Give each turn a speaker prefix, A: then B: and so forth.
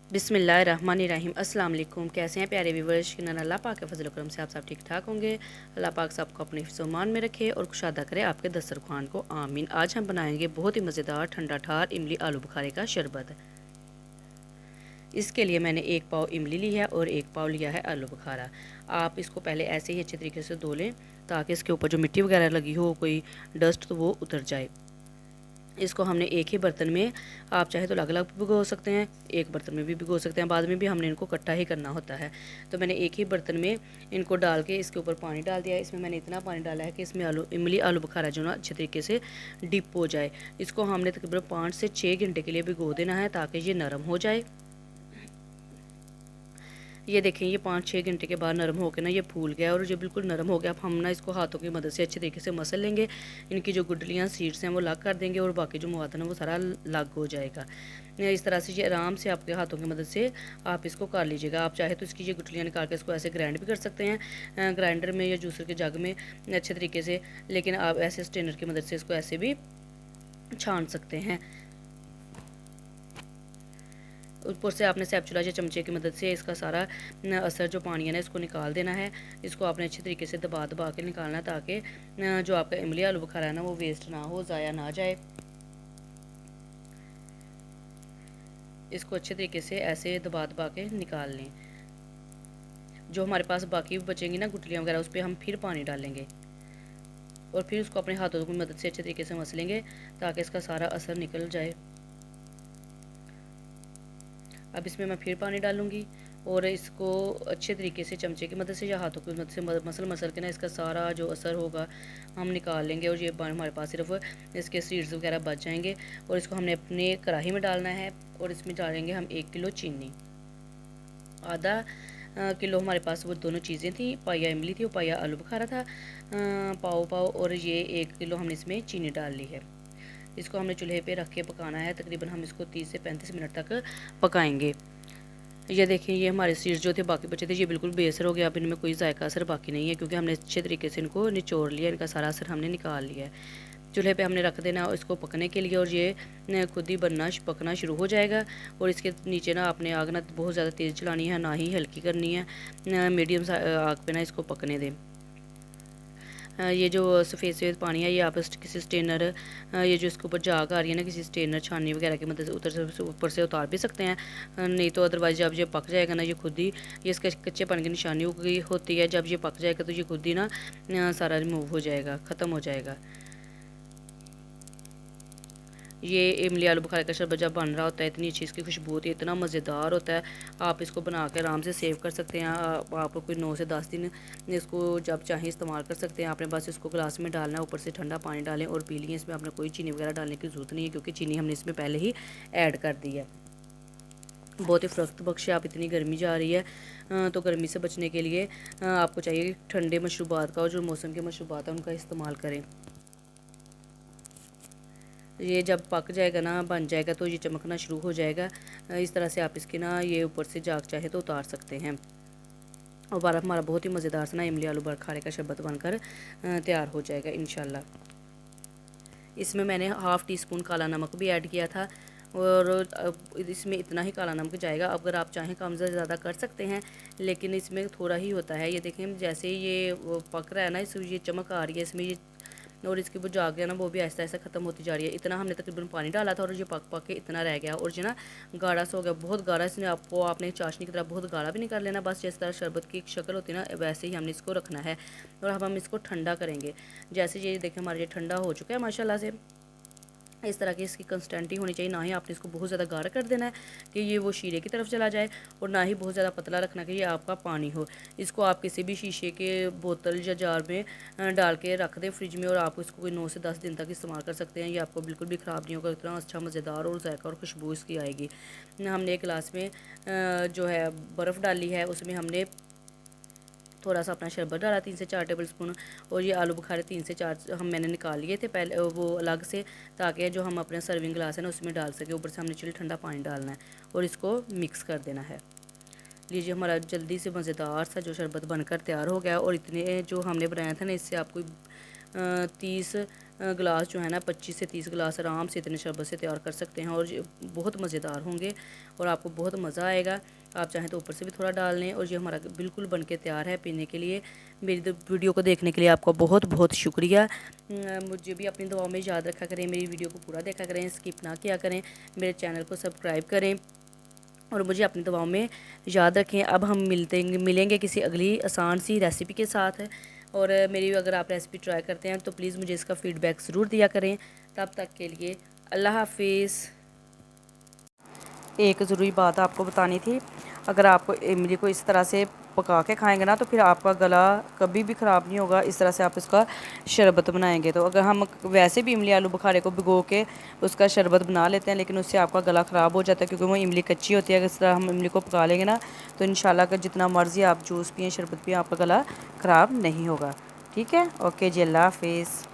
A: बिस्मिल्लाहिर्रहमानिर्रहीम। अस्सलाम वालेकुम। कैसे हैं प्यारे व्यूवर्स? यकीनन अल्लाह पाक के फजल करम से आप सब ठीक ठाक होंगे। अल्लाह पाक सबको अपने हिफ्ज़-ओ-मान में रखे और कुशादा करे आपके दस्तरखान को, आमीन। आज हम बनाएंगे बहुत ही मज़ेदार ठंडा ठार इमली आलू बुखारे का शरबत। इसके लिए मैंने 1 पाव इमली ली है और 1 पाव लिया है आलू बुखारा। आप इसको पहले ऐसे ही अच्छे तरीके से धो लें ताकि इसके ऊपर जो मिट्टी वगैरह लगी हो, कोई डस्ट, तो वो उतर जाए। इसको हमने एक ही बर्तन में, आप चाहे तो अलग अलग भिगो सकते हैं, एक बर्तन में भी भिगो सकते हैं, बाद में भी हमने इनको इकट्ठा ही करना होता है। तो मैंने एक ही बर्तन में इनको डाल के इसके ऊपर पानी डाल दिया है। इसमें मैंने इतना पानी डाला है कि इसमें इमली आलू बुखारा जो ना अच्छे तरीके से डिप हो जाए। इसको हमने तकरीबन 5 से 6 घंटे के लिए भिगो देना है ताकि ये नरम हो जाए। ये देखें, ये 5-6 घंटे के बाद नरम होकर ना ये फूल गया और ये बिल्कुल नरम हो गया। अब हम ना इसको हाथों की मदद से अच्छे तरीके से मसल लेंगे। इनकी जो गुठलियाँ सीड्स हैं वो अलग कर देंगे और बाकी जो मवाद है ना वो सारा अलग हो जाएगा। इस तरह से ये आराम से आपके हाथों की मदद से आप इसको कर लीजिएगा। आप चाहे तो इसकी ये गुठलियाँ निकाल के इसको ऐसे ग्राइंड भी कर सकते हैं ग्राइंडर में या जूसर के जग में अच्छे तरीके से, लेकिन आप ऐसे स्ट्रेनर की मदद से इसको ऐसे भी छान सकते हैं। ऊपर से आपने स्पैचुला या चमचे की मदद से इसका सारा असर जो पानी है ना इसको निकाल देना है। इसको आपने अच्छे तरीके से दबा दबा के निकालना है ताकि जो आपका इमली आलू बुखारा है ना वो वेस्ट ना हो, ज़ाया ना जाए। इसको अच्छे तरीके से ऐसे दबा दबा के निकाल लें। जो हमारे पास बाकी बचेंगी ना गुठलियाँ वगैरह, उस पर हम फिर पानी डालेंगे और फिर उसको अपने हाथों की मदद से अच्छे तरीके से मसलेंगे ताकि इसका सारा असर निकल जाए। अब इसमें मैं फिर पानी डालूँगी और इसको अच्छे तरीके से चमचे की मदद से या हाथों की मदद से मसल के ना इसका सारा जो असर होगा हम निकाल लेंगे और ये हमारे पास सिर्फ इसके सीड्स वगैरह बच जाएंगे। और इसको हमने अपने कढ़ाई में डालना है और इसमें डालेंगे हम 1 किलो चीनी। आधा किलो हमारे पास वो दोनों चीज़ें थी, पाया इमली थी और पाया आलू बुखारा था, पाव पाव, और ये 1 किलो हमने इसमें चीनी डाल ली है। इसको हमने चूल्हे पे रख के पकाना है। तकरीबन हम इसको 30 से 35 मिनट तक पकाएंगे। ये देखें, ये हमारे सीड्स जो थे बाकी बचे थे ये बिल्कुल बेअसर हो गया। अब इनमें कोई जायका असर बाकी नहीं है क्योंकि हमने अच्छे तरीके से इनको निचोड़ लिया, इनका सारा असर हमने निकाल लिया है। चूल्हे पे हमने रख देना इसको पकने के लिए और ये खुद ही पकना शुरू हो जाएगा। और इसके नीचे ना आपने आग ना बहुत ज़्यादा तेज़ चलानी है, ना ही हल्की करनी है। मीडियम आग पे ना इसको पकने दें। ये जो सफ़ेद पानी है ये आप किसी स्टेनर, ये जो इसके ऊपर जाग आ रही है ना, किसी स्टेनर छाननी वगैरह की मदद से ऊपर से उतार भी सकते हैं। नहीं तो अदरवाइज़ जब ये पक जाएगा ना ये खुद ही, ये इसके कच्चेपन की निशानी होती है। जब ये पक जाएगा तो ये खुद ही ना सारा रिमूव हो जाएगा, ख़त्म हो जाएगा। ये इमली आलू बुखारे का शरबत जब बन रहा होता है इतनी अच्छी इसकी खुशबू होती है, इतना मज़ेदार होता है। आप इसको बना के आराम से सेव कर सकते हैं। आप कोई 9 से 10 दिन इसको जब चाहें इस्तेमाल कर सकते हैं। आपने बस इसको गिलास में डालना है, ऊपर से ठंडा पानी डालें और पी लें। इसमें आपने कोई चीनी वगैरह डालने की ज़रूरत नहीं है क्योंकि चीनी हमने इसमें पहले ही ऐड कर दी है। बहुत ही फ़रोख्त बख्श है। आप इतनी गर्मी जा रही है तो गर्मी से बचने के लिए आपको चाहिए ठंडे मशरूबात का और जो मौसम के मशरूबात हैं उनका इस्तेमाल करें। ये जब पक जाएगा ना, बन जाएगा, तो ये चमकना शुरू हो जाएगा। इस तरह से आप इसके ना ये ऊपर से जाग चाहे तो उतार सकते हैं। और बार हमारा बहुत ही मज़ेदार सा ना इमली आलू बुखारे का शरबत बनकर तैयार हो जाएगा इंशाल्लाह। इसमें मैंने हाफ़ टी स्पून काला नमक भी ऐड किया था और इसमें इतना ही काला नमक जाएगा। अगर आप चाहें कम से ज़्यादा कर सकते हैं, लेकिन इसमें थोड़ा ही होता है। ये देखें, जैसे ये पक रहा है ना, इसमें ये चमक आ रही है इसमें, ये और इसकी वो जाग गया ना वो भी ऐसा ऐसा ख़त्म होती जा रही है। इतना हमने तकरीबन पानी डाला था और ये पक पक के इतना रह गया और जो ना गाढ़ा सा हो गया, बहुत गाढ़ा। इसने आपने चाशनी की तरह बहुत गाढ़ा भी नहीं कर लेना, बस जिस तरह शरबत की शक्ल होती है ना वैसे ही हमने इसको रखना है। और अब हम इसको ठंडा करेंगे। जैसे ये देखें हमारा ये ठंडा हो चुका है माशाल्लाह से। इस तरह की इसकी कंसिस्टेंसी होनी चाहिए, ना ही आपने इसको बहुत ज़्यादा गाढ़ा कर देना है कि ये वो शीरे की तरफ चला जाए और ना ही बहुत ज़्यादा पतला रखना कि ये आपका पानी हो। इसको आप किसी भी शीशे के बोतल या जार में डाल के रख दें फ्रिज में और आप इसको कोई 9 से 10 दिन तक इस्तेमाल कर सकते हैं। ये आपको बिल्कुल भी ख़राब नहीं होगा, इतना अच्छा मज़ेदार और जायका और खुशबू इसकी आएगी। हमने एक गिलास में जो है बर्फ़ डाली है, उसमें हमने थोड़ा सा अपना शरबत डाला 3 से 4 टेबल स्पून। और ये आलू बुखारे 3 से 4 मैंने निकाल लिए थे पहले वो अलग से, ताकि जो हम अपने सर्विंग ग्लास है ना उसमें डाल सके। ऊपर से हमने चिल ठंडा पानी डालना है और इसको मिक्स कर देना है। लीजिए, हमारा जल्दी से मज़ेदार सा जो शरबत बनकर तैयार हो गया। और इतने जो हमने बनाया था ना, इससे आपको 30 गिलास जो है ना 25 से 30 गिलास आराम से इतने शरबत से तैयार कर सकते हैं और ये बहुत मज़ेदार होंगे और आपको बहुत मज़ा आएगा। आप चाहें तो ऊपर से भी थोड़ा डाल लें। और ये हमारा बिल्कुल बन के तैयार है पीने के लिए। मेरी वीडियो को देखने के लिए आपका बहुत बहुत शुक्रिया। मुझे भी अपनी दुआओं में याद रखा करें, मेरी वीडियो को पूरा देखा करें, स्किप ना किया करें, मेरे चैनल को सब्सक्राइब करें और मुझे अपनी दुआओं में याद रखें। अब हम मिलेंगे किसी अगली आसान सी रेसिपी के साथ। और मेरी अगर आप रेसिपी ट्राई करते हैं तो प्लीज़ मुझे इसका फ़ीडबैक ज़रूर दिया करें। तब तक के लिए अल्लाह हाफिज़। एक ज़रूरी बात आपको बतानी थी, अगर आपको इमली को इस तरह से पका के खाएंगे ना तो फिर आपका गला कभी भी ख़राब नहीं होगा। इस तरह से आप इसका शरबत बनाएंगे तो अगर हम वैसे भी इमली आलू बुखारे को भिगो के उसका शरबत बना लेते हैं लेकिन उससे आपका गला ख़राब हो जाता है क्योंकि वो इमली कच्ची होती है। अगर इस तरह हम इमली को पका लेंगे ना तो इंशाल्लाह अगर जितना मर्ज़ी आप जूस पिए शरबत पिए आपका गला ख़राब नहीं होगा। ठीक है, ओके जी, अल्लाह हाफिज़।